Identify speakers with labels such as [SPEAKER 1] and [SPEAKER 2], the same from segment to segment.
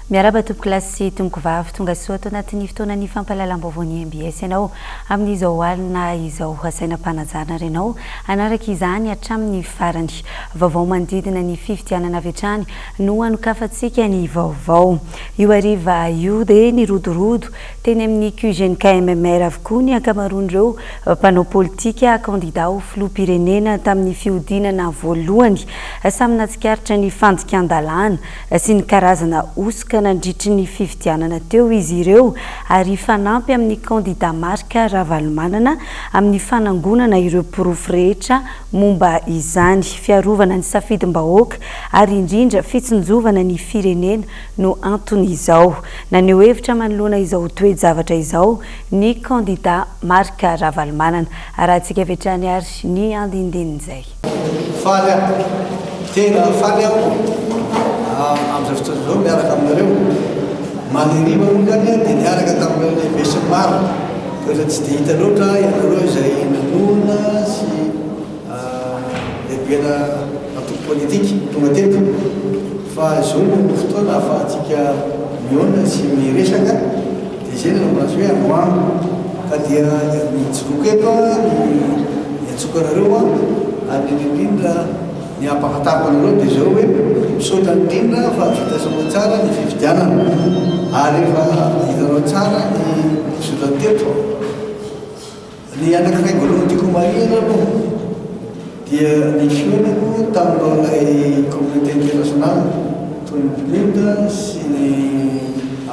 [SPEAKER 1] miaraba tompoko lasy sy tomboko vavy tonga soa atao anatin'ny fotoana ny fampahalalam-baovany MBS ianao amin'izao alina izao asainam-panajana renao anaraka izany hatramin'ny farany vaovao manodidina ny fifidianana avy hatrany no anokafantsika ny vaovao io ariva io dia ny rodorodo teny amin'ny QGNKMMR avokoa ny ankamaroan'ireo mpanao politika kandida ho filoham-pirenena tamin'ny fihodinana voalohany samy nahatsikaritra ny fanjikan-dalàna sy ny karazana osika nandritry ny fifidianana teo izy ireo ary fanampy amin'ny kandida Marc Ravalomanana amin'ny fanangonana ireo pirofo rehetra momba izany fiarovana ny safidim-bahoaka ary indrindra fitsinjovana ny firenena no anton'izao naneho hevitra manoloana izao toe-javatra izao ny kandida Marc Ravalomanana arahantsika avy hatrany ary ny andindinin'izay
[SPEAKER 2] tena faly aho amin'izao fotoana izao miaraka aminareo maniriva olany dia niaraka tamin'ny lehibe sy maro toetra tsy dia hita loatra ianareo izay nanona sy lehibena antoko politika tonga teto fa izao no fotoana ahafahantsika miona sy miresaka dia izay ny anazy hoe anoano ka dia nitsokoko eto ny antsokanareo ary indrindra ny ampahatariko anareo dia zao hoe misaotra indrindra fa vitasoa tsara ny fifidianana ary efa hitanao tsara ny fisaotra teto ny anankiray voalohany tiako marihana aloha dia ny fionako taminao ilay communauté internationale toy ny PNUD sy ny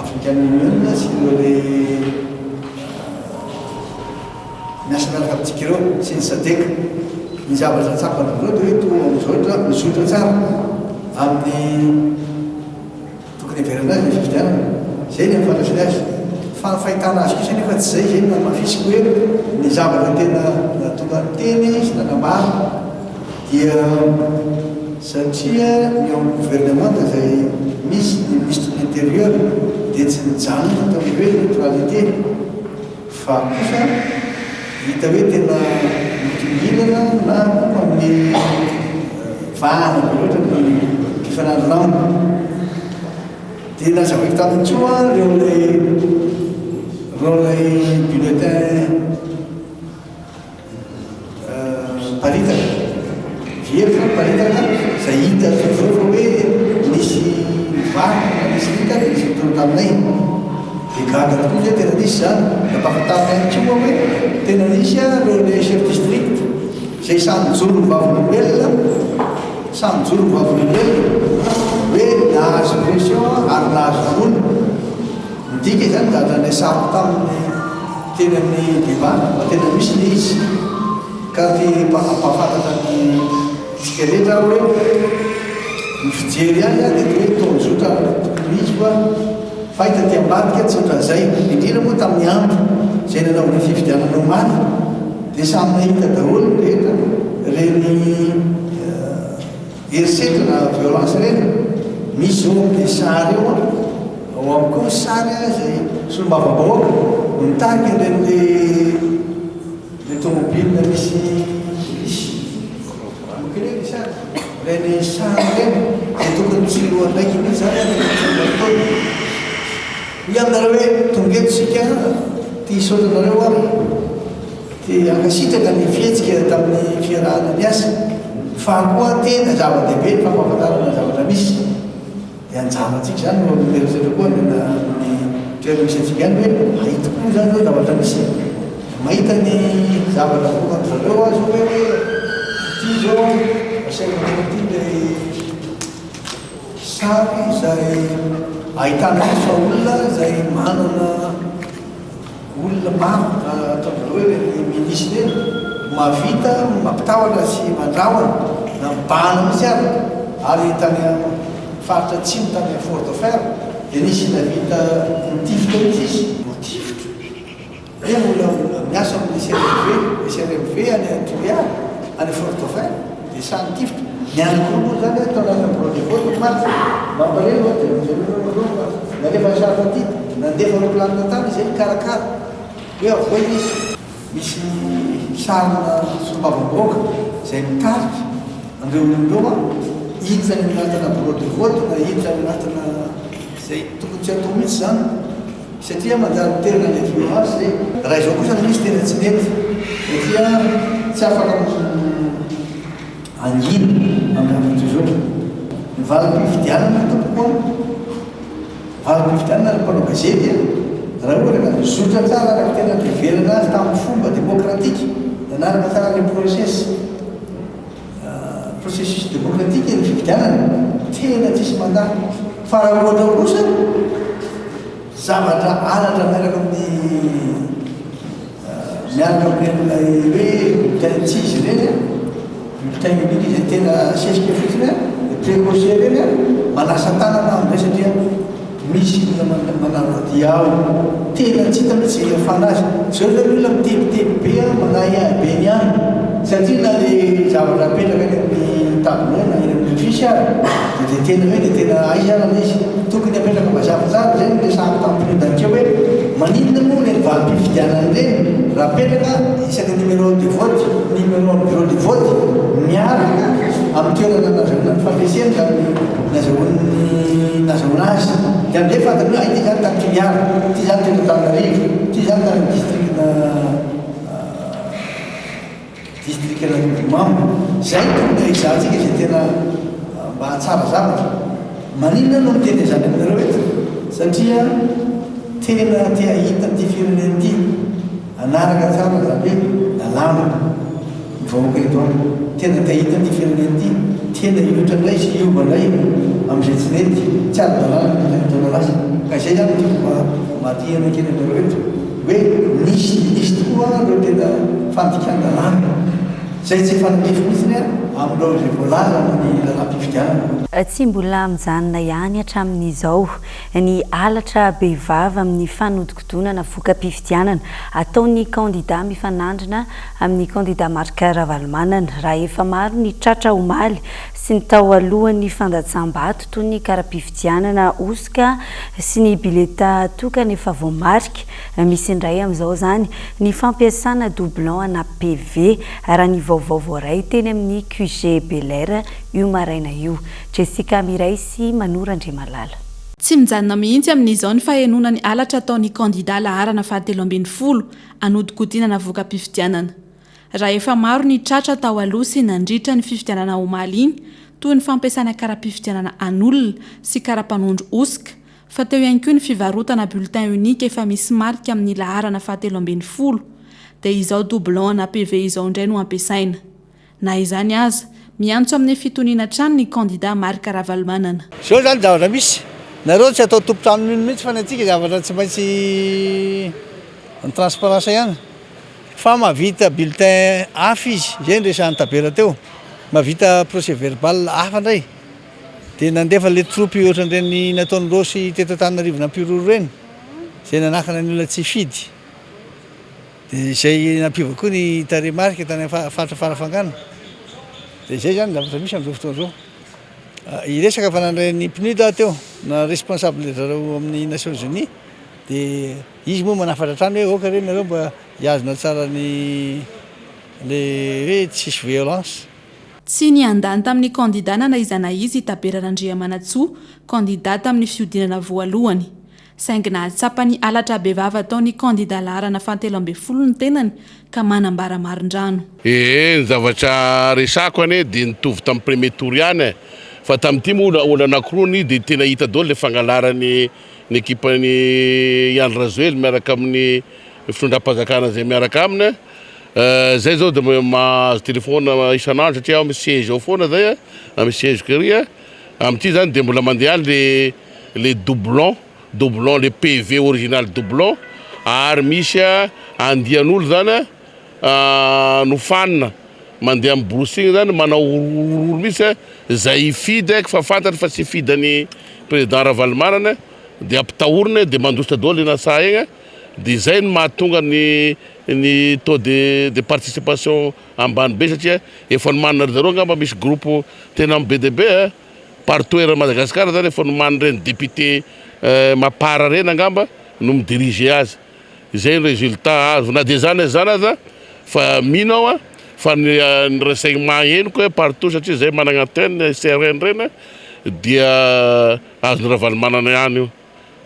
[SPEAKER 2] African Union sy ireo le miasa miaraka amintsika ireo sy ny SADC ny zavatra tsapana amin'ireo dia hoe to mizotra tsara amin'ny tokony heverana azy ny fifidianana zay ny amfandrasany azy fa ny fahitana azy kosa nefa tsy zay zay no mafisiko hoe ny zavatra tena natonga ny teny sy nanambara dia satria ny eo amin'ny gouvernement zay misy ny ministre de l'intérieur dia tsy nijanona tamin'ny hoe neutralité fa kosa hita hoe tena mitongilana na amin'ny vahana loatra ny fifanandronamo dia nazavaiko tamin'ny tsoa reo lay bulletin paritaka vieritra paritaka zay hita zao fa hoe misy vahana misy hitaka misy mitoro taminay dia gaga tokoa zay tena nisy zany nampahafantarina tsoa hoe tena nisy reo le chef district zay samy joro ny vavolombelona samy joro ny vavolombelona hoe nahazo pression ary nahazo vonona midika zany gadrany sako tamin'ny teny amin'ny débat fa tena misy le izy ka ty mpahafantatra ny tsika rehetra hoe ny fijery any dia hoe tonzotra tokony izy fa fahita ty ambadika tsy ohatran'izay indrindra moa tamin'ny andro zay nanao ny fifidianana omaly dia samy nahita daholo rehetra reny herisetra na violence reny misy ao amin'le sary eo ao amikoa sary zay solombavambahoaka nitariky renyle tomobile misy reny sary reny sary reny zay tokony tsiloha ndraiky mihitsy zany tsilohatony ianareo hoe tongetosika ty isaotranareo ary dia ankasitraka ny fihetsika tamin'ny fiarahana ny asa fa koa tena zava-dehibe ny fampahafantarana zavatra misy dia anjavatsika zany no mieritreritra koa ny toerana misy atsika any hoe mahita koa zany zao zavatra misy mahita ny zavatra koa zareo azy hoe ty zao asaina ty le sary zay ahitana fa olona zay manana olona maro ataonareo hoe ny minisy reny mavita mampitahotra sy mandrahona na mibahana mihitsy ary tany faritra atsimo tany fort de fer dia nisy navita motifotra mihitsy izy motifotra hoe olona miasa amin'ny CRMV any Tuléar any fort de fer dia samy tifotra mianakoroa moa zany atao anaty projet vote maty mampareno narehefa sarina ty nandefa ro planina tany izay karakara hoe avoa izy misy sarina solombavambahoaka zay mitariky andreo olon'ireo hiditra ny anatina projet vote na hiditra ny anatina zay tokony tsy atao mihitsy zany satria manjary terina le violence zay raha izao kosa misy tena tsy mety satria tsy afaka angina amin'ny avitra zao ny valim-pifidianana tompokoa valim-pifidianana ny mpanao gazety raha ohatra ka zotra tsara raha tena miverina azy tamin'ny fomba démocratique nanaraka tsara le processus démocratique ny fifidianana tena tsisy mandà fa raha ohatra kosa zavatra alatra miaraka amin'ilay hoe bulletin tsy izy reny bulletin unique izay tena sesika fotsiny précoce reny manasa tanana amin'izay satria misy manano dia ao tena tsy hita mihitsy afana azy zao zany olona mitebiteby be manahy be ny any satria na le zavatra apetraka eny amin'ny tableau na eny amin'ny afisy dia tena hoe dia tena aizana izy tokony apetraka mazavatsara zay le samy tamin'ny dantreo hoe maninona moa le valim-pifidianana reny raha apetraka isaky numéro de vote numéro amin'ny bureau de vote miaraka amin'ny toerana nazahoana ny fampiaseny zany nazahoana azy dia amin'izay fantany hoe ity zany tany Toliara ity zany tena Antananarivo ity zany tany districtna Mamo zay tokony izahantsika izay tena mba hatsara zavatra maninona no miteny zany aminareo eto satria tena tia hita ty firenena ity anaraka tsara zany hoe lalàna vahoaka eto any tena tia hita ty firenena ity tena iotra indray sy iova indray amin'izay tsy nety tsy ady lalàna tonalazy ka zay zany toko mahatihana kely aminareo eto hoe nisy tokoa reo tena fandikan-dalàna zay tsy fanamefy mihitsiny amin'ireo izay voalaza amin'ny lalàm-pifidianana
[SPEAKER 1] tsy mbola mijanona ihany hatramin'izao ny alatra behivavy amin'ny fanodikodonana voka-pifidianana ataon'ny kandida mifanandrina amin'ny kandida Marika Ravalomanana raha efa maro ny tratra omaly sy ny tao alohan'ny fandatsam-bato toy ny kara-pifidianana osika sy ny bileta tokana efa voamarika misy indray amin'izao zany ny fampiasana doublon ana PV raha ny vaovao voaray teny amin'ny QG Belair io maraina io. Jessica Miray sy Manora Andrimalala.
[SPEAKER 3] Tsy mijanona mihitsy amin'izao ny fahenonany alatra ataon'ny kandida laharana 17 anodikodinana voka-pifidianana. Raha efa maro ny tratra tao aloha sy nandritra ny fifidianana omaly iny toy ny fampiasana kara-pifidianana an'olona sy kara-panondro osika fa teo ihany koa ny fivarotana bulletin unique efa misy marika amin'ny laharana 17 dia izao doublon na PV izao indray no ampiasaina. Na izany aza miantso amin'ny fitoniana trano ny kandida Marika Ravalomanana.
[SPEAKER 2] Zao zany zavatra misy nareo tsy atao tompo-trano mihitsy fa ny antsika zavatra tsy maintsy ny transparence ihany fa mahavita bulletin hafa izy zay nresahany tabera teo mahavita procès verbal hafa indray dia nandefa le troupy ohatran'ireny nataony Rosy teto Antananarivo nampiroro reny zay nanakana ny olona tsy fidy dia zay nampiova koa ny taremarika tany faritra farafangana dia zay zany zavatra misy amin'izao fotoana zao iresaka fa nandray ny PNUD teo na responsable zareo amin'ny Nations Unies dia izy moa manafatra trano hoe oka reny nareo mba hiazona tsara ny le hoe tsisy violence.
[SPEAKER 3] Tsy ny andany tamin'ny kandidana na izana izy Tabera Randriamanantsoa kandida tamin'ny fiodinana voalohany saingy nahatsapany alatra behivavy ataon'ny kandida laharana 17 ny tenany ka manambara marin-drano.
[SPEAKER 4] Ny zavatra resako ane dia nitovy tamin'ny premier tour ihany fa tamin'ity moa olo anankiroa dia tena hita daholo le fangalaran'ny ny ekipany Ian Razoely miaraka amin'ny fitondram-panjakana zay miaraka aminy zay zao dia mahazo telefona isanandro satria amin'ny siège ao foana zay amin'ny siège keria amin'ity zany dia mbola mandeha le doublon le PV original doublon ary misy andian'olo zany nofanina mandeha amin'ny brosing zany manao oro misy zay fidy fa fantany fa tsy fidany président Ravalomanana dia ampitahorina dia mandositra daholo nasa egny dia zay no mahatonga ny taux de participation ambany be satria efa nomanina zareo angamba misy groupe tena be dia be partout eran'ny Madagasikara zany efa nomanina reny député mapara reny angamba no midirige azy zay ny résultat azo na dia zany aza fa mino fa ny renseignement henoko partout satria zay manana antenne CRN reny dia azony ravalomanana ihany io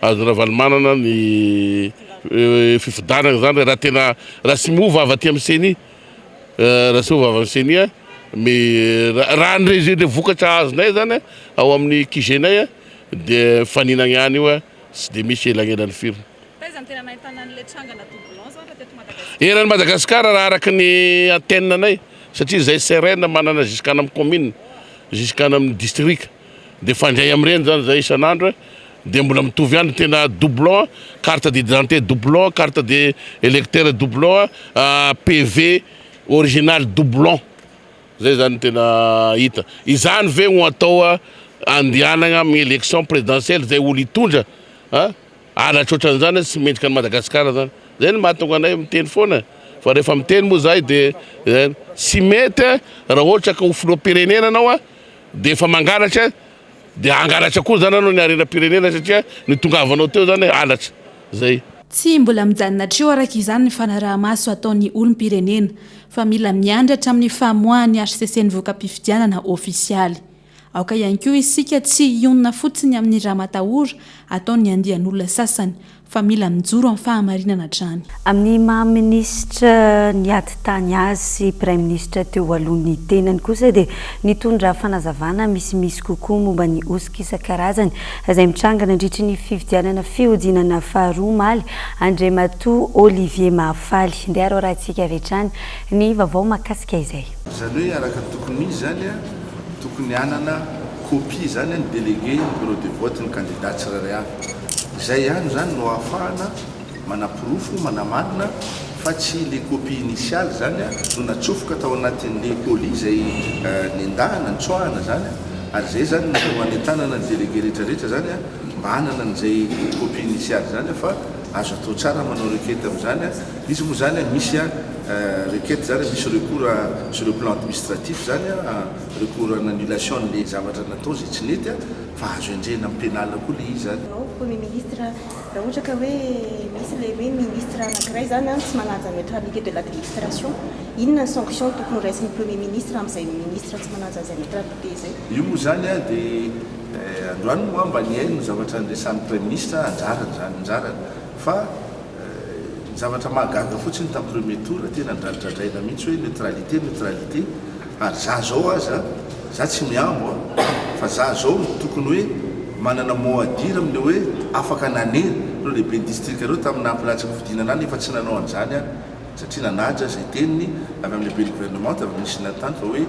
[SPEAKER 4] azony ravalomanana ny fifidanana zany raha tena raha sy miova avy aty amin'ny seny raha sy miova avy amin'ny seny raha nyrezele vokatra azonay zany ao amin'ny kizenay dia faninana ihany io sy de misy elagnelany firy erany Madagasikara raha araky ny antenne anay satria zay sirène manana jusqu'à amin'ny commune jusqu'à amin'ny district de fandray am'ireny zany zay isan'andro de mbola mitovy ihany tena doublon carte d'identité doublon carte de électeur doublon PV original doublon zay zany tena hita izany ve ho atao andianana amin'ny élection présidentielle zay olo hitondra alatra ohatran'izany sy mendrika ny Madagasikara zany zay ny mahatonga anay miteny foana fa rehefa miteny moa zay de sy mety raha ohatra ka ho filoha-pirenena anao de efa mangalatra de angalatra koa zany anao ny arena-pirenena satria ny tongavanao teo zany alatra zay
[SPEAKER 3] tsy mbola mijanona treo araka izany ny fanaraha-maso ataon'ny olom-pirenena fa mila miandratra amin'ny famoahany HCC ny voka-pifidianana ofisialy aoka ihany koa isika tsy ionona fotsiny amin'ny raha matahora ataony andian'olona sasany fa mila mijoro amin'ny fahamarinana trany
[SPEAKER 1] amin'ny maha-ministra niady tany azy sy prime ministre teo alohan'ny tenany kosa dia nitondra fanazavana misimisy kokoa momba ny osika isan-karazany izay mitrangana andritry ny fifidianana fiodinana faharoa maly Andriamatoa Olivier Mahafaly ndeha aro rahantsika avy hatrany ny vaovao mahakasika izay
[SPEAKER 5] zany hoe araka tokony izy zany tokony anana copie zany ny délégué bureau de vote ny candidat tsirairay avy zay ihany zany no ahafahana manapirofo manamanina fa tsy le copie initiale zany no natsofoka tao anatin'le colis zay nendahana nitsoahana zany ary zay zany no anentanana ny délégué rehetrarehetra zany mba hanana n'izay copie initiale zany fa azo atao tsara manao requête amin'izany izy moa zany misy requête zany misy recours sur le plan administratif zany recours en annulation le zavatra natao zay tsy nety fa azo enjena amin'ny pénal koa le izy zany
[SPEAKER 6] premier ministre raha ohatra ka hoe misy le hoe ministre anankiray zany tsy mananja neutralité de l'administration inona ny sanction tokony raisin'ny premier ministre amin'izay ministre tsy mananja zay neutralité zay
[SPEAKER 5] io moa zany dia androany moa mba ny haino zavatra nresan'ny premier ministre anjarany zany anjarany fa ny zavatra mahagaga fotsiny tamin'ny premier tour tena ndradradraina mihitsy hoe neutralité ary za zao aza za tsy miambo fa za zao tokony hoe manana mot à dire amin'le hoe afaka nanery reo lehibe district reo tamin'ny nampilatsaka fidinana any efa tsy nanao an'izany satria nanaja zay teniny avy amin'ny lehibe gouvernement avy misy natany fa hoe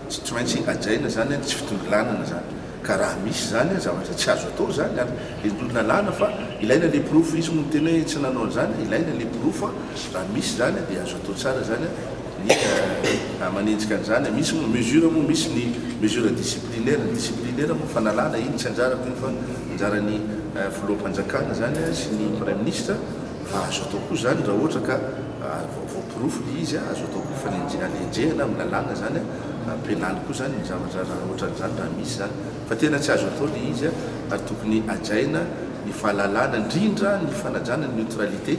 [SPEAKER 5] tsy maintsy ajaina zany tsy fitondolanana zany ka raha misy zany zavatra tsy azo atao zany ary endolona lana fa ilaina le profo izy moa tena hoe tsy nanao an'izany ilaina le profo raha misy zany dia azo atao tsara zany ny manenjika an'izany misy mesure moa misy ny mesure disciplinaire moa fanalana iny tsy anjarako iny fa anjarany filoham-panjakana zany sy ny prime ministre fa azo atao koa zany raha ohatra ka voaporofo le izy azo atao koa fanenjehana amin'ny lalàna zany pénal koa zany ny zavatra raha ohatran'izany raha misy zany fa tena tsy azo atao le izy ary tokony ajaina ny fahalalana indrindra ny fanajana ny neutralité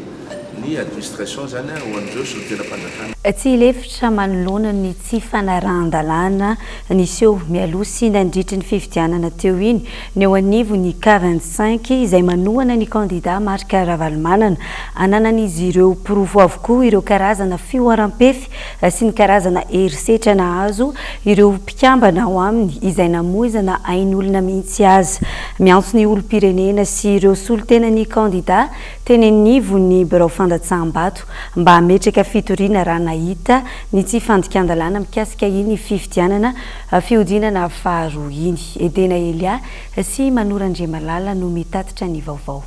[SPEAKER 5] ny administration zany ho an'ireo sy tena mpanjakana
[SPEAKER 1] tsy lefitra manoloana ny tsy fanarahan-dalàna niseho mialoha sy nandritry ny fifidianana teo iny ny eo anivo ny K25 izay manohana ny candidat marika Ravalomanana ananan'izy ireo pirofo avokoa ireo karazana fioaram-pefy sy ny karazana herisetra nahazo ireo mpikambana ao aminy izay namoizana ain'olona mihitsy azy miantso ny olom-pirenena sy ireo solontenany candidat teny anivo ny birao fandatsaham-bato mba hametraka fitoriana raha nahita ny tsy fandikan-dalàna mikasika iny fifidianana fiodinana faharoa iny Edena Elia sy Manorandriamalala no mitatitra ny vaovao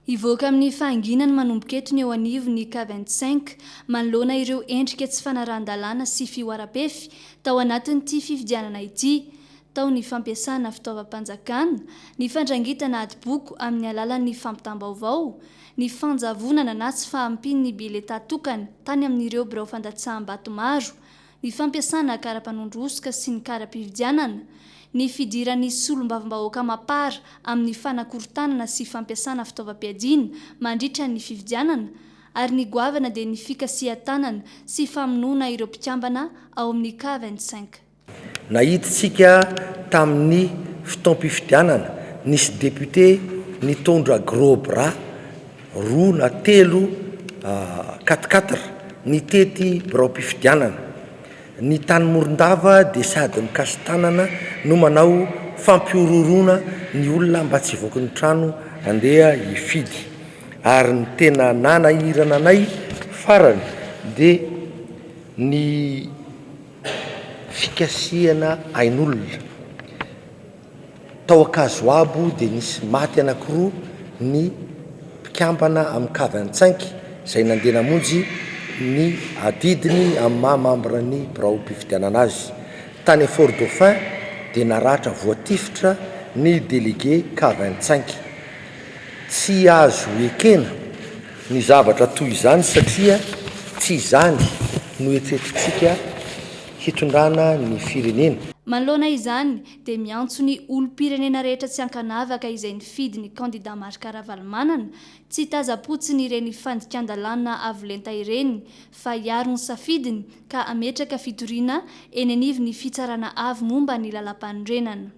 [SPEAKER 7] Ivoaka amin'ny fahanginany manomboka eto ny eo anivo ny K25 manoloana ireo endrika tsy fanarahan-dalàna sy fioaram-pefy tao anatin'ity fifidianana ity tao ny fampiasana fitaovam-panjakana ny fandrangitana adi-boko amin'ny alalan'ny fampitam-baovao ny fanjavonana na tsy fahampiny ny bileta tokana tany amin'ireo birao fandatsaham-bato maro ny fampiasana kara-panondrosoka sy ny kara-pifidianana ny fidiran'ny solom-bavim-bahoaka mapara amin'ny fanakorontanana sy fampiasana fitaovam-piadiana mandritra ny fifidianana ary ny goavana dia ny fikasihan-tanana sy famonoana ireo mpikambana ao amin'ny K25
[SPEAKER 8] nahiditsika tamin'ny fotoam-pifidianana nisy député nitondra gros bras roa na telo 4 nitety birao-pifidianana ny tany morondava dia sady mikasy tanana no manao fampiororona ny olona mba tsy voky ny trano andeha hifidy ary ny tena nanahirana anay farany dia ny fikasiana ain'olona tao akazoabo dia nisy maty anankiroa ny mpikambana amin'ny K25 izay nandeha namonjy ny adidiny amin'ny mahamambrany birao-pifidianana azy tany Fort Dauphin dia naratra voatifitra ny délégué K25 tsy azo ekena ny zavatra toy izany satria tsy izany no etsetitsika hitondrana ny firenena.
[SPEAKER 7] Manoloana izany dia miantso ny olom-pirenena rehetra tsy ankanavaka izay nifidy ny candidat Marc Ravalomanana tsy tazapotsiny ireny fandikan-dalàna avolenta ireny fa hiaro ny safidiny ka ametraka fitoriana eny anivo ny fitsarana avy momba ny lalam-pandrenana.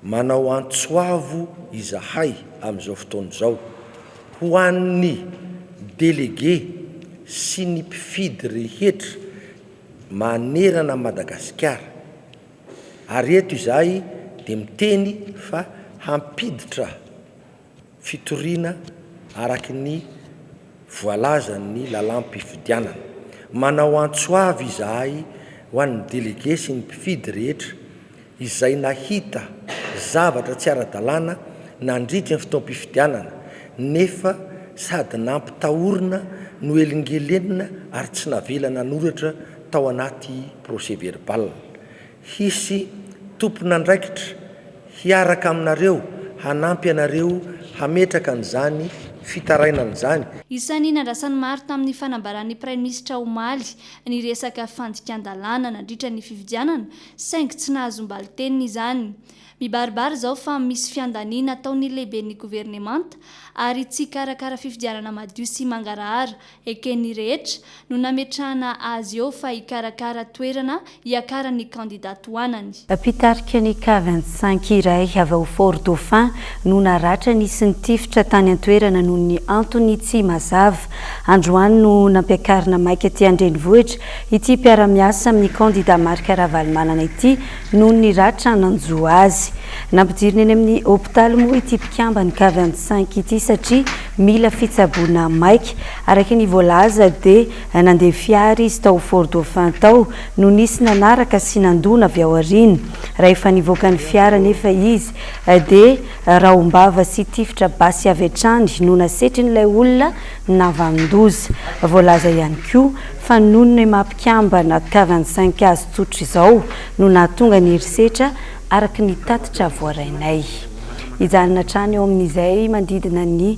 [SPEAKER 8] Manao antsoavo izahay amin'izao fotoana izao ho an'ny délégué sy ny mpifidy rehetra manerana Madagasikara ary eto izahay dia miteny fa hampiditra fitoriana araky ny voalazan'ny lalam-pifidianana. Manao antsoavy izahay ho an'ny délégué sy ny mpifidy rehetra izay nahita zavatra tsy ara-dalàna nandritra ny fotoam-pifidianana nefa sady nampitahorina no elingelenina ary tsy navelana noratra tao anaty procès verbal. Hisy tompona andraikitra hiaraka aminareo hanampy anareo hametraka an'izany fitarainana izany.
[SPEAKER 7] Isan'ny nandrasany maro tamin'ny fanambaran'ny Prime Ministre omaly ny resaka fandikan-dalàna nandritra ny fifidianana saingy tsy nahazombaly teniny izany. Mibaribary zao fa misy fiandaniana ataon'ny lehiben'ny gouvernemanta ary tsy karakara fifidianana madio sy mangarahara eken'ny rehetra no nametrahana azy eo fa hikarakara toerana hiakaran'ny candidat hoanany.
[SPEAKER 1] Mpitarika ny K25 iray avy ao Fort Dauphin no naratra nisy nitifitra tany an-toerana noho ny antony tsy mazava. Androany no nampiakarina maika aty an-drenivohitra ity mpiara-miasa amin'ny candidat Marc Ravalomanana ity noho ny ratra nanjo azy. Nampidiriny eny amin'ny hôpitaly moa ity mpikambany K25 ity satria mila fitsaboana maika. Araka ny voalaza dia nandeha fiara izy tao Fort Dauphin tao no nisy nanaraka sy nandona avy ao aoriana. Rehefa nivoaka ny fiara nefa izy dia rahombava sy tifitra basy avy hatrany no nasetrin'ilay olona navandoza. Voalaza ihany koa fa noho ny mampikambana K25 azy tsotra izao no nahatonga ny herisetra araky ny tatitra voarainay. Hijanona trany eo amin'izay mandidina ny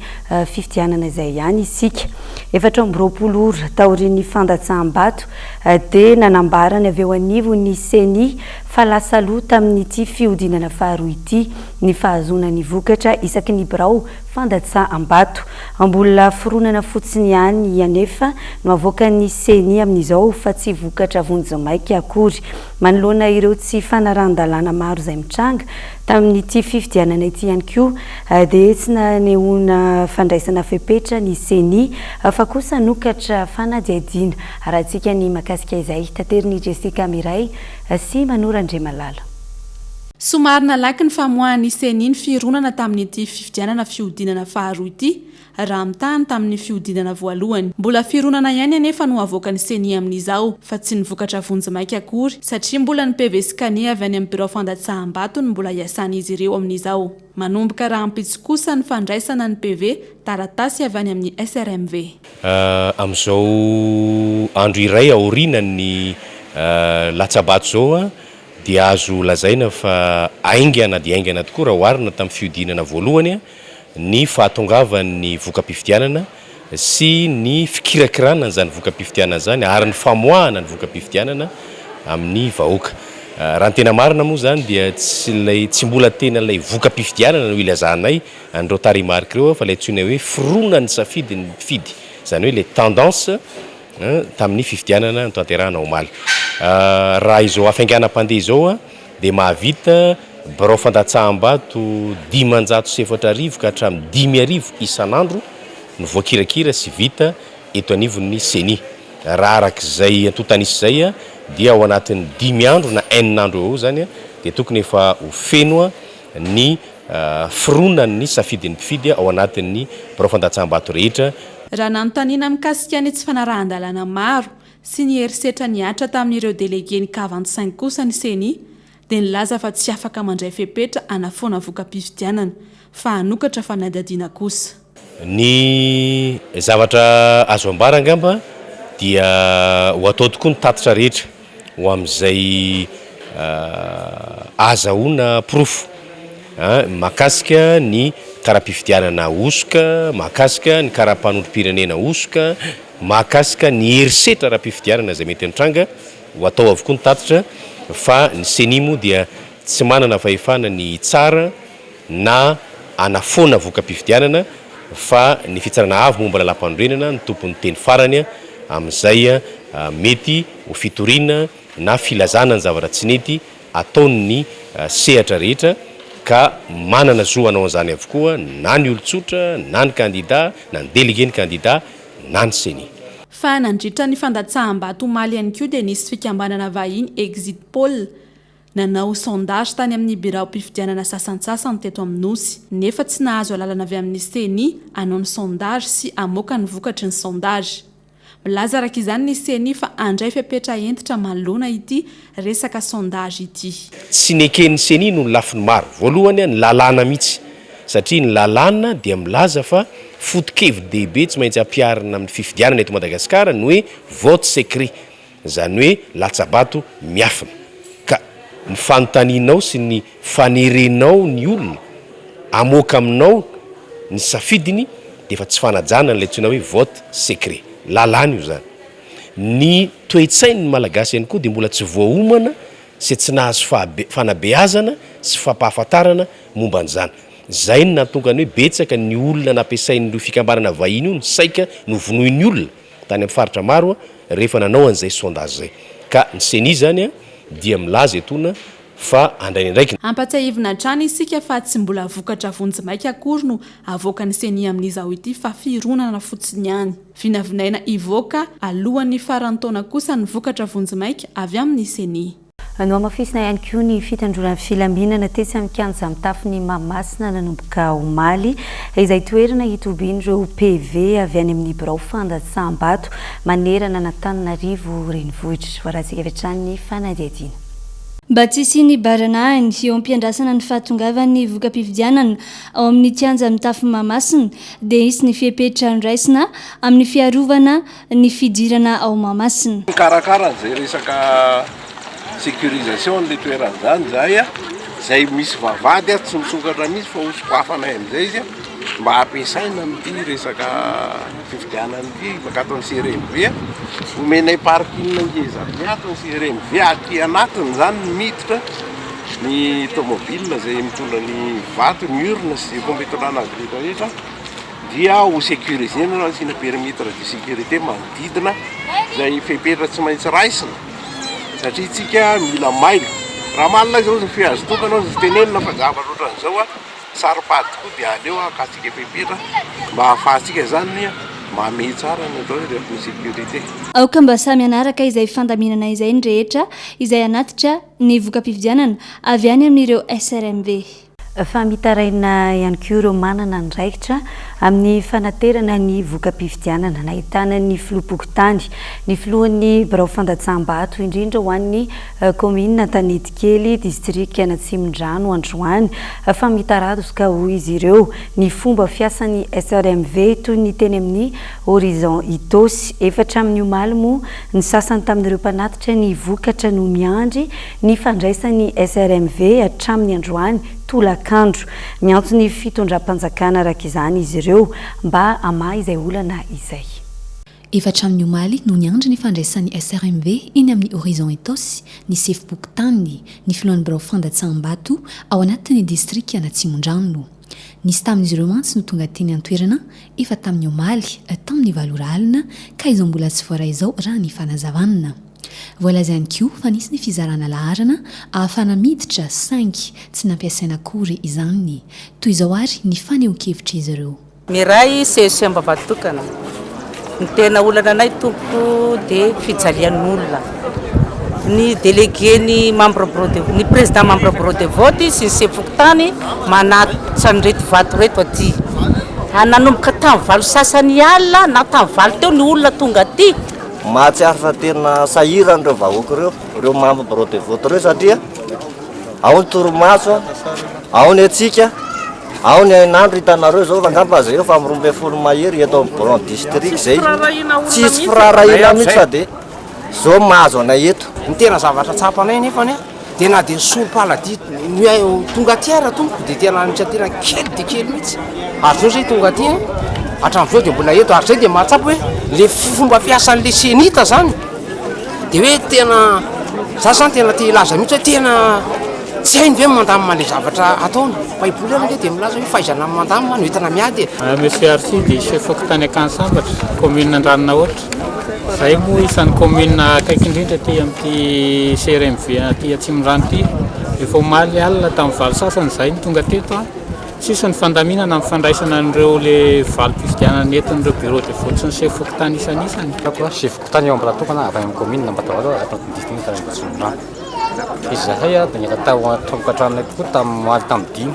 [SPEAKER 1] fifidianana izay ihany isika. 420 ora taorian'ny fandatsaham-bato dia nanambarany avy eo anivo ny CENI fa lasa loha tamin'ity fihodinana faharoa ity ny fahazona ny vokatra isaky ny birao fandatsaham-bato. Ambola foronana fotsiny ihany anefa no avoaka ny CENI amin'izao fa tsy vokatra vonjy-maika akory. Manoloana ireo tsy fanaran-dalàna maro izay mitranga tamin'ity fifidianana ity ihany koa dia tsy nanehoana fandraisana fepetra ny CENI fa kosa nokatra fanadiadiana. Arahantsika ny makasika izay tateriny Jessica Miray sy Manora Andriamalala.
[SPEAKER 3] Somary nalaky ny famoahan'ny CENI ny fironana tamin'ity fifidianana fihodinana faharoa ity raha mitany tamin'ny fihodinana voalohany. Mbola fironana ihany anefa no avoaka ny CENI amin'izao fa tsy nivokatra vonjy-maika akory satria mbola ny PV Scania avy any amin'ny birao fandatsaham-bato no mbola hiasan'izy ireo amin'izao. Manomboka raha ampitsy kosa ny fandraisana ny PV taratasy avy any amin'ny SRMV.
[SPEAKER 9] Amin'izao andro iray aoriana ny latsabato zao dia azo lazaina fa aingana dia aingana tokoa raha oharina tamin'ny fihodinana voalohany ny fahatongavan'ny voka-pifidianana sy ny fikirakirana zany voka-pifidianana zany ary ny famoahana ny voka-pifidianana amin'ny vahoaka. Raha ny tena marina moa zany dia tsy mbola tena ilay voka-pifidianana no ilazanay andreo tarimarika ireo fa ilay antsoina hoe fironan'ny safidy ny mpifidy zany hoe ilay tendance tamin'ny fifidianana no tanterahana omaly. Raha izao afainganam-pandeha izao dia mahavita barao fandatsaham-bato 507 ka hatramin'ny 5,000 isan'andro ny voakirakira sy vita eto anivon'ny seni. Raha arak'izay antotanisy zay a dia ao anatin'ny 5 andro na 9 andro eo zany a dia tokony efa ho fenoa ny fironan'ny safidin'ny mpifidy ao anatin'ny barao fandatsaham-bato rehetra.
[SPEAKER 3] Raha nanontaniana mikasika ny tsy fanarahan-dalàna maro sy ny herisetra niatra tamin'ireo délégué ny K25 kosa ny seni dia nilaza fa tsy afaka mandray fepetra anafoana voka-pifidianana fa hanokatra fanadadiana kosa.
[SPEAKER 9] Ny zavatra azo ambara angamba dia ho atao tokoa ny tatitra rehetra ho amin'izay azahoana profo mahakasika ny karaha-pifidianana osoka, mahakasika ny karaha-mpanondrom-pirenena osoka, mahakasika ny herisetra raha-pifidianana izay mety antranga ho atao avokoa ny tatitra fa ny senimo dia tsy manana fahefana ny tsara na anafoana voka-pifidianana fa ny fitsarana avy momba lalam-pandrenana ny tompon'ny teny farany amin'izay mety ho fitoriana na filazana ny zavatra tsy nety ataon'ny sehatra rehetra ka manana zoanao an'izany avokoa na ny olon-tsotra na ny kandida na ny délégué ny kandida na ny seni.
[SPEAKER 3] Fa nandritra ny fandatsaham-bato omaly ihany koa dia nisy fikambanana vahiny exit poll nanao sondage tany amin'ny birao mpifidianana sasantsasany teto amin'ny nosy nefa tsy nahazo alalana avy amin'ny seni hanao ny sondage sy amoaka ny vokatry ny sondage. Milaza araka izany ny seni fa andray fepetra entitra manoloana ity resaka sondage ity.
[SPEAKER 9] Tsy neken'ny seni no ny lafiny maro. Voalohany ny lalàna mihitsy satria ny lalàna dia milaza fa foto-kevitra dehibe tsy maintsy ampiarina amin'ny fifidianana eto Madagasikara ny hoe vote secret, izany hoe latsabato miafina. Ka ny fanontanianao sy ny fanerenao ny olona amoaka aminao ny safidiny dia efa tsy fanajana n'ilay antsoina hoe vote secret. Lalàna io zany. Ny toe-tsain'ny malagasy ihany koa dia mbola tsy voaomana sy tsy nahazo fanabeazana sy fampahafantarana momba an'izany. Zay ny nahatonga ny hoe betsaka ny olona nampiasain'ireo fikambanana vahiny io ny saika no vonoin'ny olona tany amin'ny faritra maro rehefa nanao an'izay sondage zay. Ka ny seni zany dia milaza etona fa andrainy ndraiky.
[SPEAKER 3] Ampatsiahivina hatrany isika fa tsy mbola vokatra vonjimaika akory no avoaka ny seni amin'izao ity fa fironana fotsiny ihany. Vinavinaina ivoaka alohan'ny faran'ny taona kosa ny vokatra vonjimaika avy amin'ny seni.
[SPEAKER 1] No amafisina ihany koa ny fitandronan'ny filaminana tesy amin'ny kianja mitafy ny Mahamasina nanomboka omaly izay toerana hitobian'ireo PV avy any amin'ny birao fandatsaham-bato manerana n'Antananarivo renivohitra. Voarantsika avy hatrany ny fanadihadiana.
[SPEAKER 7] Mba tsy sy baranahany eo am-piandrasana ny fahatongavan'ny voka-pifidianana ao amin'ny kianja mitafy Mahamasina dia isy ny fepetra andraisina amin'ny fiarovana ny fidirana ao Mahamasina.
[SPEAKER 5] Karakara zay resaka sécurisation le toerana zany zay zay misy vavady tsy misokatra mihitsy fa hosokoafanay amin'izay izy mba ampiasaina amin'ity resaka fifidianana ity bakatony CRMV omenay parking ngeza miatony CRMV aty anatiny zany miditra ny tomobile zay mitondra ny vato ny urne sy compétrana agricole rehetra dia ho sécurisena asina périmètre de sécurité manodidina zay fepetra tsy maintsy raisina satria tsika mila mailo raha malina zao ny fiazo tokana ny tenenina fa zavatra ohatran'izao saripady tokoa dia aleo akasika fepetra mba ahafahantsika zany mame tsara ny atao hoe ny sécurité.
[SPEAKER 7] Aoka mba samy anaraka izay fandaminana izay ny rehetra izay anatitra ny voka-pifidianana avy any amin'ireo SRMV.
[SPEAKER 1] Fa mitaraina ihany koa ireo manana ny raikitra amin'ny fanaterana ny voka-pifidianana nahitana ny filoha-pokotany ny filohan'ny birao fandatsaham-bato indrindra ho an'ny commune Tanety-kely district Anatsimondrano Androany fa mitaradoska ho izy ireo ny fomba fiasan'ny SRMV toy ny teny amin'ny Horizon Itosy efatra amin'ny omaly moa ny sasany tamin'ireo mpanatitra ny vokatra no miandry ny fandraisan'ny SRMV hatramin'ny Androany tolakandro miantso ny fitondram-panjakana araka izany izy ireo mba ama izay olana izay.
[SPEAKER 10] Efatra amin'ny omaly no niandry ny fandraisan'ny SRMV iny amin'ny Horizon Itosy ny sefim-pokotany ny filohan'ny birao fandatsaham-bato ao anatin'ny district Anatsimondrano. Nisy tamin'izy ireo mantsy no tonga teny an-toerana efa tamin'ny omaly tamin'ny valora alina ka izao mbola tsy voaray izao raha ny fanazavanana. voalaza ihany ko fa nisy ny fizarana laharana ahafana miditra 5 tsy nampiasaina akory izany toy izao ary ny fanehonkevitra izy ireo
[SPEAKER 11] miray sesamba vatokana ny tena olana anay tompo dia fijalian'olona ny délégué ny membre ny président membre bureau de vote sy ny sefokotany manatitra ny reto vato reto aty nanomboka tamin'ny valo sasany alina na tamin'ny valo teo ny olona tonga aty
[SPEAKER 12] mahatsiaro fa tena sahiran'ireo vahoaka ireo membre bureau de vote ireo satria ao ny torimaso ao ny atsika ao ny ainandro hitanareo zao angamba azy eo fa mirombe folo mahery eto amin'ny bureau district zay tsisy firarahina mihitsy fa dia zao mahazo anay eto
[SPEAKER 13] ny tena zavatra tsapanay nefany a dia na dia solopaladi tonga aty ara tompo dia tena nitratena kely dia kely mihitsy ary zao zay tonga aty hatramin'izao dia mbola eto ary zay dia mahatsapa hoe le fomba fiasan'le senita zany dia hoe tena za zany tena te ilaza mihitsy hoe tena tsy hainy ve mandamina le zavatra ataony baiboly aloha dia milaza hoe fahaizana mandamina no hitana miady
[SPEAKER 14] monsieur Arsi dia chef tany akansambatra commune Andranona ohatra zay moa isan'ny commune akaiky indrindra ty amin'ity CRMV aty Atsimondrano ty efa omaly alina tamin'ny valo sasany zay ny tonga teto a sisa ny fandaminana mifandraisana an'ireo le valim-pifidianana entin'ireo bureau de vote sy ny chef tany isan'isany
[SPEAKER 15] chef tany eo ambola tokana avy amin'ny commune Mbatawalo aty district tany Atsimondrano izy zahay a dia ny atao tompokatranonay tokoa tamin'ny tamin'ny dimy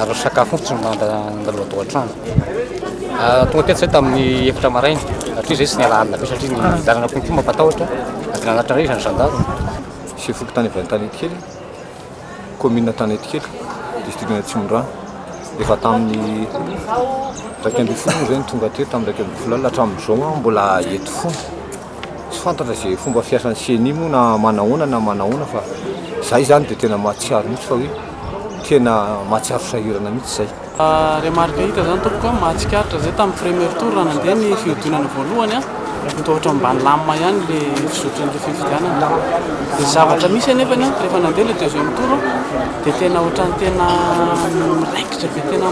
[SPEAKER 15] ary sakafo fotsy mandaloha tao an-trano tonga teto zay tamin'ny efatra maraina satria zay sy nialanina be satria ny darana ponty mampatahotra tena anatra ray izany zandaro
[SPEAKER 16] chef tany avy tany etikely commune tany etikely district ny Atsimondrano efa tamin'ny raiky amby folo zay ny tonga teto tamin'ny raiky amby folo alina hatramin'izao mbola eto foana tsy fantatra zay fomba fiasan'ny seni moa na manahoana fa zay zany dia tena mahatsiaro mihitsy fa hoe tena mahatsiaro sahirana mihitsy zay
[SPEAKER 17] remarque hita zany tokoa mahatsikaritra zay tamin'ny premier tour raha nandeha ny fiodinana voalohany a mitohatra ambany lamma ihany le fisotron'le fifidianana dia zavatra misy anefany a rehefa nandeha le deuxième tour dia tena ohatrany tena miraikitra be tena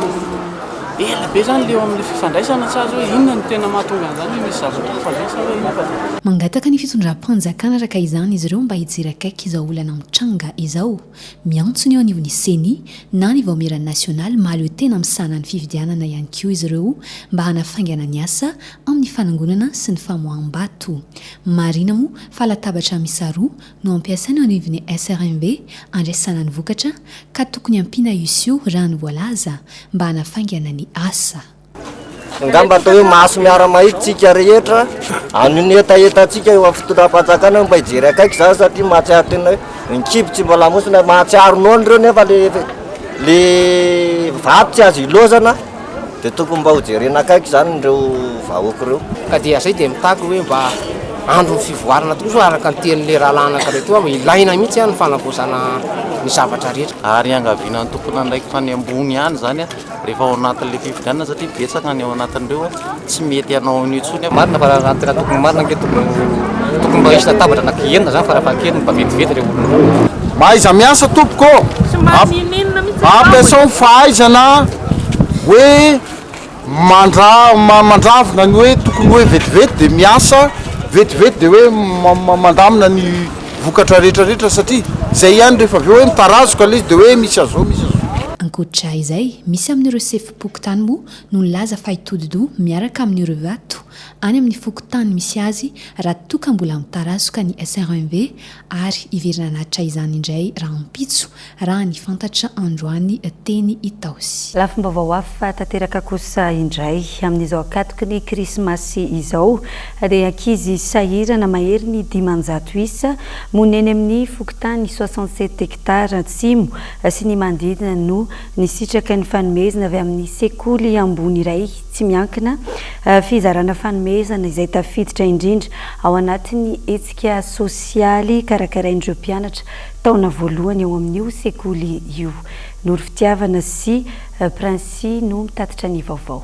[SPEAKER 17] ela be zany leo amin'ny fifandraisana tsy azy hoe inona ny tena mahatonga an'izany hoe misy zavatra fa zay sa hoe nefa
[SPEAKER 10] mangataka ny fitondram-panjakana raka izany izy ireo mba hijery akaiky izao olana mitranga izao miantsony eo anivon'ny seni na ny vaomerany nasionaly mahaleo tena misana ny fividianana ihany koa izy ireo mba hanafaingana ny asa amin'ny fanangonana sy ny famoaham-bato marina moa fa latabatra misaroa no ampiasaina eo anivon'ny SRMV andraisana ny vokatra ka tokony ampiana isio raha ny voalaza mba hanafaingana ny asa
[SPEAKER 12] ngamba atao hoe maso miara mahitsika rehetra anony etaetatsika eo amin'ny fitondram-panjakana mba hijery akaiky zany satria mahatsiaro tena hoe nikipotsy mbola mosina mahatsiaronao reo nefa le vato tsy azo ilozana dia tokony mba hojerena akaiky zany reo vahoaka reo
[SPEAKER 13] ka dia zay dia mitako hoe mba andro ny fivoarana tokoa so araka ny tenin'le rahalanaka reto a ilaina mihitsy any ny fanavozana ny zavatra rehetra
[SPEAKER 18] ary angaviana ny tokony andraiky fa ny ambony ihany zany a rehefa ao anatin'le fifidianana satria betsaka ny ao anatin'ireo tsy mety anao nitsony
[SPEAKER 15] marina fa raha tena tokony marina nke tokony mba hisy latabatra anakienina zany fa raha fakely mba vetivety reo olona
[SPEAKER 19] mahaiza miasa tompoko ampiasao fahaizana hoe mandravina ny hoe tokony hoe vetivety dia miasa vetivety dia hoe mandamina ny vokatra rehetrarehetra satria zay ihany rehefa aveo hoe mitarazoka le izy dia hoe misy azao
[SPEAKER 10] ankoatra izay misy amin'ireo sefim-pokotany moa no nilaza fa hitodido miaraka amin'ireo vato any amin'ny fokotany misy azy raha toka mbola mitarazoka ny SRMV ary iverina anatra izany indray raha mpitso raha ny fantatra androany teny itaosy
[SPEAKER 1] lafomba vaoafy tanteraka kosa indray amin'izao akatoky ny krismasy izao dia ankizy sahirana mahery ny 500 isa moneny amin'ny fokotany 67 hectare atsimo sy ny manodidina no nisitraka ny fanomezana avy amin'ny sekoly ambony iray tsy miankina fizarana fanomezana izay tafiditra indrindra ao anatin'ny hetsika sosialy karakarain'ireo mpianatra taona voalohany eo amin'io sekoly io. Noro fitiavana sy Princy no mitatitra ny vaovao.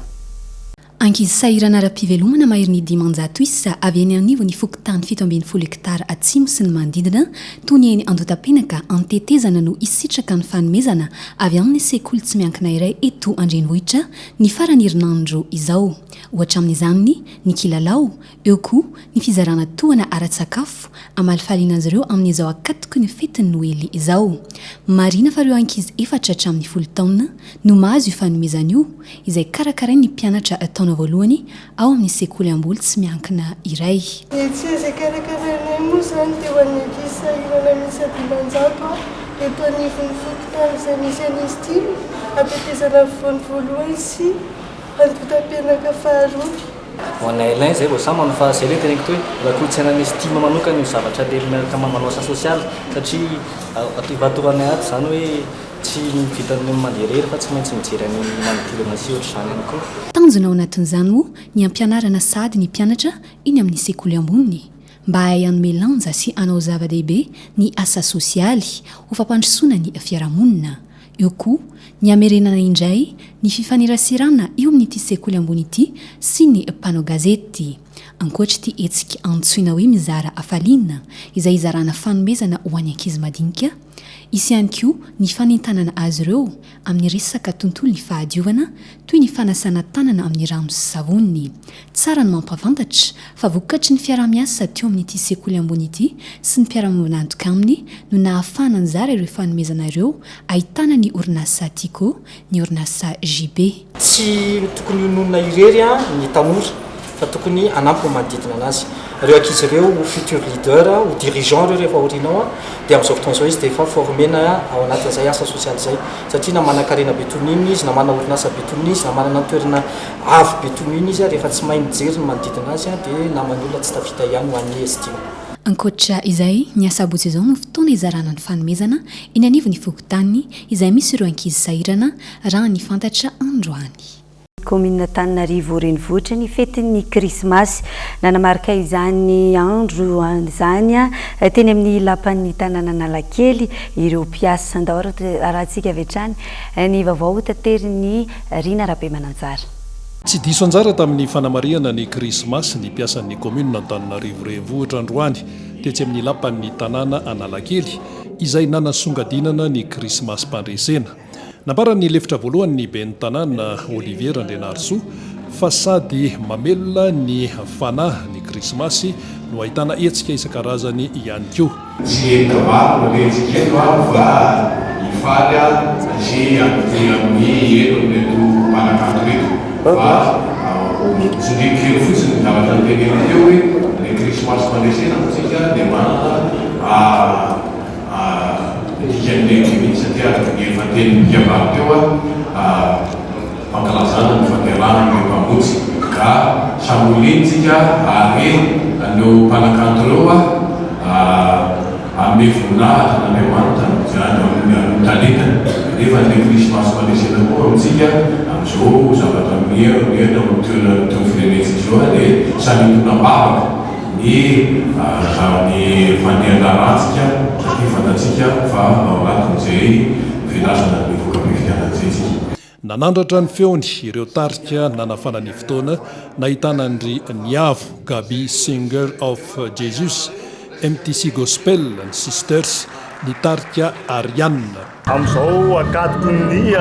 [SPEAKER 10] ankizy sahirana ara-pivelomana mahiriny dimanjato isa avy eny anivo ny fokotany 7 hektara atsimo sy ny manodidina toy ny eny andotapenaka antetezana no isitraka ny fanomezana avy amin'ny sekoly tsy miankina iray eto andrenivohitra ny farany herinandro izao ohatra amin'izany ny kilalao eo koa ny fizarana toana ara-tsakafo amalifaliana azy ireo amin'izao akatoko ny fetiny noely izao marina fa ireo ankizy efatra hatramin'ny 10 taona no mahazo io fanomezana io izay karakarainy ny mpianatra taona voalohany ao amin'ny sekoly amboly tsy miankina iray.
[SPEAKER 20] Tsy izay karakarainay moa zany dia ho an'ny ankizy sahirana misy dimanjato eto anivon'ny fokotany izay misy an'izy ity ampitetezana voany voalohany sy andotam-penaka faharoa.
[SPEAKER 21] Ho anay ilainy izay vao samy manao fahazay tena eto hoe raha kolotsaina misy tima manokana io zavatra lely miaraka manao asa sosialy satria atovatovana ato izany hoe tsy vitany manderery fa tsy maintsy mijery any manodidina sy ohatr'izany ihany koa.
[SPEAKER 10] Tanjona ao anatin'izany moa ny ampianarana sady ny mpianatra iny amin'ny sekoly amboniny mba hay hanome lanja sy hanao zava-dehibe ny asa sosialy ho fampandrosoana ny fiarahamonina. Eo koa ny amerenana indray ny fifaneraserana eo amin'ity sekoly ambony ity sy ny mpanao gazety. Ankoatra ity hetsika antsoina hoe mizara hafaliana izay izarana fanomezana ho an'ny ankizy madinika. Isy ihany koa ny fanentanana azy ireo amin'ny resaka tontolo ny fahadiovana toy ny fanasana tanana amin'ny rano sy savony. Tsara ny mampavantatra fa vokatry ny fiaramiasa teo amin'ity sekoly ambony ity sy ny mpiara-manantoka aminy no nahafahana anjara ireo fanomezana ireo ahitana ny orinasa Tico, ny orinasa JB.
[SPEAKER 21] Tsy tokony nonona irery ny tanora fa tokony anampy manodidina anazy. Ireo ankizy ireo futur leader ou dirigeant ireo rehefa orinao dia amin'izao fotoana izao izy dia efa formena ao anatin'izay asa sosialy izay satria na mana karena be toniny izy na mana orinasa be toniny izy na manana toerana avo be toniny izy rehefa tsy mahay mijery ny manodidina azy dia namany olona tsy tafita ihany ho an'ny estima.
[SPEAKER 10] Ankoatra izay ny asabotsy izao no fotoana izarana ny fanomezana eny anivon'ny fokotany izay misy ireo ankizy sahirana raha ny fantatra androany.
[SPEAKER 1] Commune Tananarivo renivohitra ny fetin'ny krismasy nanamarika izany andro izany teny amin'ny lapan'ny tanàna Analakely ireo mpiasa andao rahantsika avy hatrany ny vaovao tateriny Rina Rabemananjara.
[SPEAKER 22] Tsy diso anjara tamin'ny fanamariana ny krismasy ny mpiasan'ny commune Antananarivo renivohitra androany tetsy amin'ny lapan'ny tanàna Analakely izay nanasongadinana ny krismasy mpandresena. Nambarany lefitra voalohany ny ben'ny tanàna Olivier Andrenarso fa sady mamelona ny fanahy ny krismasy no ahitana hetsika isan-karazany ihany koa.
[SPEAKER 23] Tsy entavalo letsika eto fa ifaly sy amin'ny eto neto mpanakanto reto fa tsy ndray kely fotsiny zavatra nytenena teo hoe ny krismasy mpandresena atsika dia manana dikan'ireny mihitsy satria efa teny mpiambary teo fankalazana ny fanderana ireo mpambotsy ka samy olentsika ary neo mpanakanto ireo ame voninahitra n'Andriamanitra zany tanetany rehefa ny krismasy mpandresena koa amintsika amin'izao zavatra miena teo firenetsika izao dia samy tonam-bavaka ny fandehan-darantsika satria fantatsika fa ao anatin'izay filasana ny voka-pifidianan'izay.
[SPEAKER 22] Nanandratra ny feony ireo tarika nanafana ny fotoana nahitana ndry Niavo Gabi Singer of Jesus, MTC Gospel and Sisters, ny tarika Ariane.
[SPEAKER 24] Amin'izao akatoko ny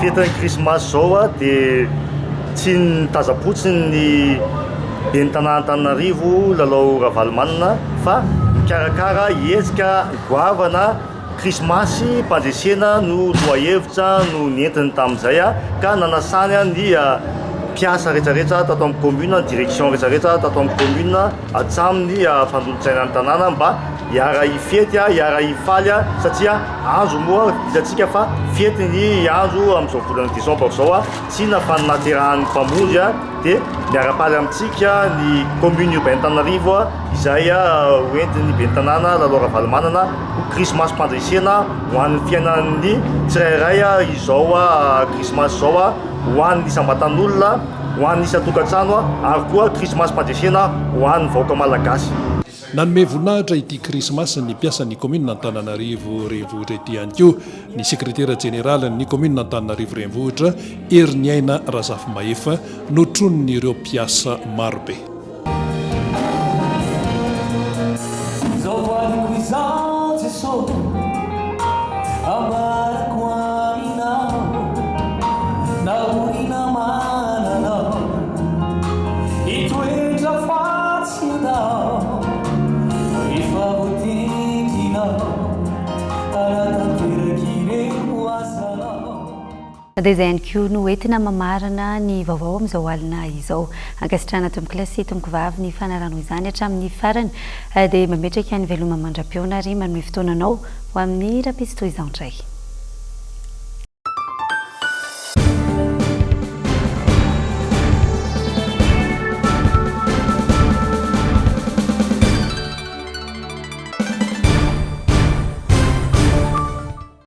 [SPEAKER 24] fetan'ny krismasy zao dia tsy nitazapotsiny ny ben'ny tanàna Antananarivo lalao ravalomanina fa mikarakara hetsika goavana krismasy mpandresena no loahevitra no nentina tamin'izay ka nanasany ny mpiasa rehetrarehetra tato amin'ny commune, direction rehetrarehetra tato amin'ny commune hatraminy fandolotsaina ny tanàna mba hiara hifety hiara hifaly satria andro moa hitantsika fa fety ny andro amin'izao volana décembre zao tsy nafanaterahan'ny mpamonjy dia miara-paly amintsika ny commune urbaine Antananarivo izay hoentin'ny ben'ny tanàna lalao ravalomanana ho krismasy mpandresena ho an'ny fiainan'ny tsirairay izao krismasy izao ho an'ny isam-batan'olona ho an'ny isa tokantrano ary koa krismasy mpandresena ho an'ny vaoaka malagasy.
[SPEAKER 22] nanome voninahitra ity krismasy ny mpiasan'ny komuna Antananarivo renivohitra ity ihany koa ny sekretera jeneraly ny komuna Antananarivo renivohitra Herniaina Razafy Mahefa notronon'ireo mpiasa marobe.
[SPEAKER 1] dia izay ihany koa no entina mamarana ny vaovao amin'izao alina izao. Ankasitrana tomboky lasy tomboko vavy ny fanarano izany hatramin'ny farany dia mametraka ny veloma mandram-piona ary manome fotoananao ho amin'ny rapisto izao indray.